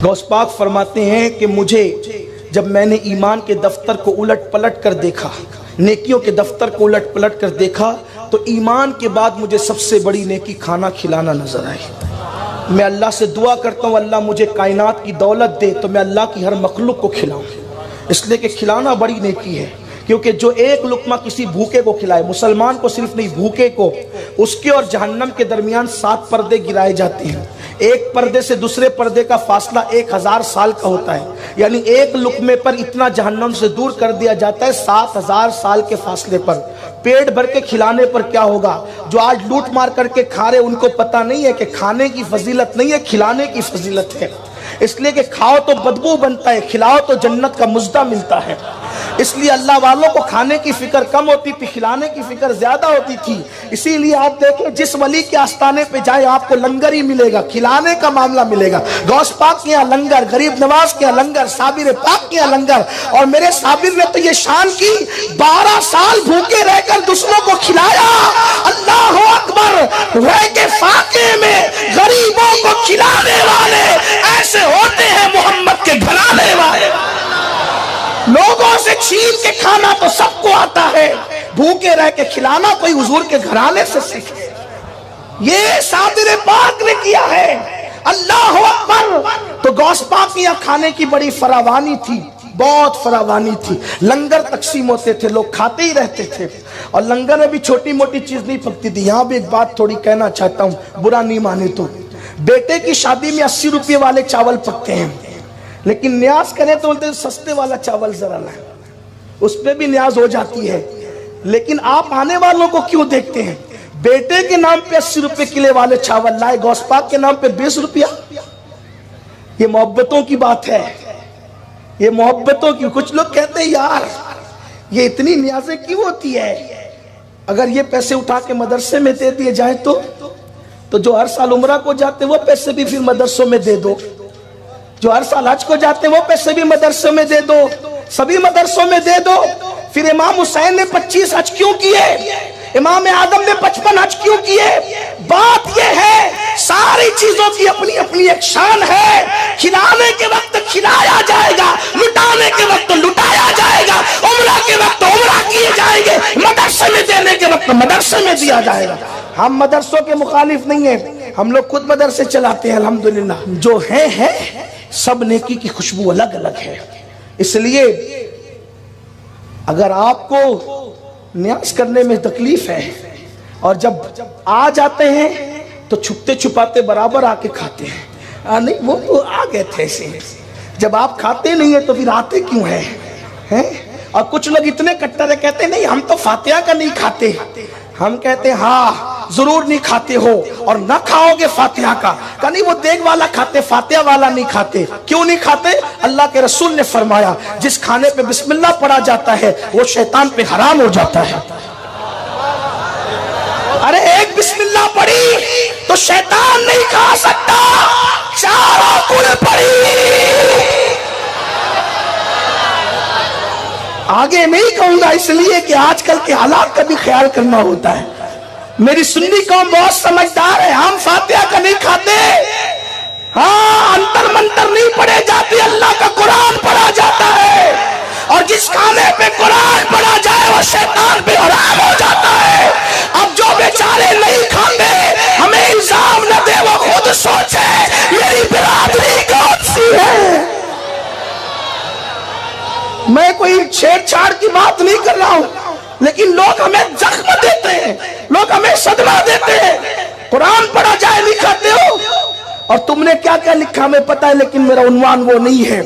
غوث پاک فرماتے ہیں کہ مجھے جب میں نے ایمان کے دفتر کو الٹ پلٹ کر دیکھا، نیکیوں کے دفتر کو الٹ پلٹ کر دیکھا، تو ایمان کے بعد مجھے سب سے بڑی نیکی کھانا کھلانا نظر آئی۔ میں اللہ سے دعا کرتا ہوں اللہ مجھے کائنات کی دولت دے تو میں اللہ کی ہر مخلوق کو کھلاؤں، اس لیے کہ کھلانا بڑی نیکی ہے، کیونکہ جو ایک لقمہ کسی بھوکے کو کھلائے، مسلمان کو صرف نہیں بھوکے کو، اس کے اور جہنم کے درمیان 7 پردے گرائے جاتے ہیں، ایک پردے سے دوسرے پردے کا فاصلہ 1000 سال کا ہوتا ہے، یعنی ایک لقمے پر اتنا جہنم سے دور کر دیا جاتا ہے 7000 سال کے فاصلے پر۔ پیٹ بھر کے کھلانے پر کیا ہوگا؟ جو آج لوٹ مار کر کے کھا رہے ان کو پتہ نہیں ہے کہ کھانے کی فضیلت نہیں ہے، کھلانے کی فضیلت ہے، اس لیے کہ کھاؤ تو بدبو بنتا ہے، کھلاؤ تو جنت کا مزدہ ملتا ہے۔ اس لیے اللہ والوں کو کھانے کی فکر کم ہوتی تھی، کھلانے کی فکر زیادہ ہوتی تھی۔ اسی لیے آپ دیکھیں جس ولی کے آستانے پہ جائے آپ کو لنگر ہی ملے گا، کھلانے کا معاملہ ملے گا۔ غوث پاک کے یہاں لنگر، غریب نواز کے یہاں لنگر، صابر پاک کے یہاں لنگر، اور میرے صابر نے تو یہ شان کی 12 سال بھوکے رہ کر دوسروں کو کھلایا۔ اللہ اکبر! رہ کے فاقے میں غریبوں کو کھلانے والے ایسے ہوتے ہیں محمد کے گھرانے والے۔ لوگوں سے چھین کے کھانا تو سب کو آتا ہے، بھوکے رہ کے کھلانا کوئی حضور کے گھرانے سے سیکھے۔ یہ صابر پاک نے کیا ہے۔ اللہ اکبر! تو غوث پاک یہاں کھانے کی بڑی فراوانی تھی، بہت فراوانی تھی، لنگر تقسیم ہوتے تھے، لوگ کھاتے ہی رہتے تھے، اور لنگر میں بھی چھوٹی موٹی چیز نہیں پکتی تھی۔ یہاں بھی ایک بات تھوڑی کہنا چاہتا ہوں، برا نہیں مانے تو، بیٹے کی شادی میں 80 روپے والے چاول پکتے ہیں، لیکن نیاز کریں تو بولتے ہیں سستے والا چاول ذرا لائیں، اس پہ بھی نیاز ہو جاتی ہے، لیکن آپ آنے والوں کو کیوں دیکھتے ہیں؟ بیٹے کے نام پہ 80 روپے کلے والے چاول لائے، غوث پاک کے نام پہ 20 روپیہ۔ یہ محبتوں کی بات ہے، یہ محبتوں کی۔ کچھ لوگ کہتے ہیں یار یہ اتنی نیازیں کیوں ہوتی ہے؟ اگر یہ پیسے اٹھا کے مدرسے میں دے دیے جائیں تو جو ہر سال عمرہ کو جاتے وہ پیسے بھی پھر مدرسوں میں دے دو، جو ہر سال حج کو جاتے وہ پیسے بھی مدرسوں میں دے دو، سبھی مدرسوں میں دے دو۔ پھر امام حسین نے 25 حج کیوں کیے؟ امام آدم نے 55 حج کیوں کیے؟ بات یہ ہے ساری چیزوں کی اپنی اپنی ایک شان ہے۔ کھلانے کے وقت کھلایا جائے گا، لٹانے کے وقت لٹایا جائے گا، عمرہ کے وقت عمرہ کیے جائیں گے، مدرسے میں دینے کے وقت مدرسے میں دیا جائے گا۔ ہم مدرسوں کے مخالف نہیں ہیں، ہم لوگ خود مدرسے چلاتے ہیں الحمدللہ۔ جو ہے سب نیکی کی خوشبو الگ الگ ہے۔ اس لیے اگر آپ کو نیاز کرنے میں تکلیف ہے اور جب آ جاتے ہیں تو چھپتے چھپاتے برابر آ کے کھاتے ہیں، نہیں وہ تو آ گئے تھے ایسے، جب آپ کھاتے نہیں ہیں تو پھر آتے کیوں ہیں؟ اور کچھ لوگ اتنے کٹر ہے، کہتے ہیں نہیں ہم تو فاتحہ کا نہیں کھاتے، ہم کہتے ہیں ہاں ضرور نہیں کھاتے ہو اور نہ کھاؤ گے فاتحہ کا، کہ نہیں وہ دیگ والا کھاتے فاتحہ والا نہیں کھاتے۔ کیوں نہیں کھاتے؟ اللہ کے رسول نے فرمایا جس کھانے پہ بسم اللہ پڑھا جاتا ہے وہ شیطان پہ حرام ہو جاتا ہے۔ ارے ایک بسم اللہ پڑھی تو شیطان نہیں کھا سکتا، چاروں کل پڑھی۔ آگے نہیں کہوں گا اس لیے کہ آج کل کے حالات کا بھی خیال کرنا ہوتا ہے۔ میری سنی قوم بہت سمجھدار ہے، ہم فاتحہ کا نہیں کھاتے، ہاں انتر منتر نہیں پڑھے جاتے، اللہ کا قرآن پڑھا جاتا ہے، اور جس کھانے پہ قرآن پڑھا جائے وہ شیطان پہ حرام ہو جاتا ہے۔ اب جو بیچارے نہیں کھاتے ہمیں الزام نہ دے، وہ خود سوچے میری برادری کون سی ہے۔ میں کوئی چھیڑ چھاڑ کی بات نہیں کر رہا ہوں، لیکن لوگ ہمیں زخم دیتے ہیں، لوگ ہمیں صدمہ دیتے ہیں۔ قرآن پڑھا جائے نہیں کھاتے ہو، اور تم نے کیا کیا لکھا ہمیں پتہ ہے، لیکن میرا عنوان وہ نہیں ہے۔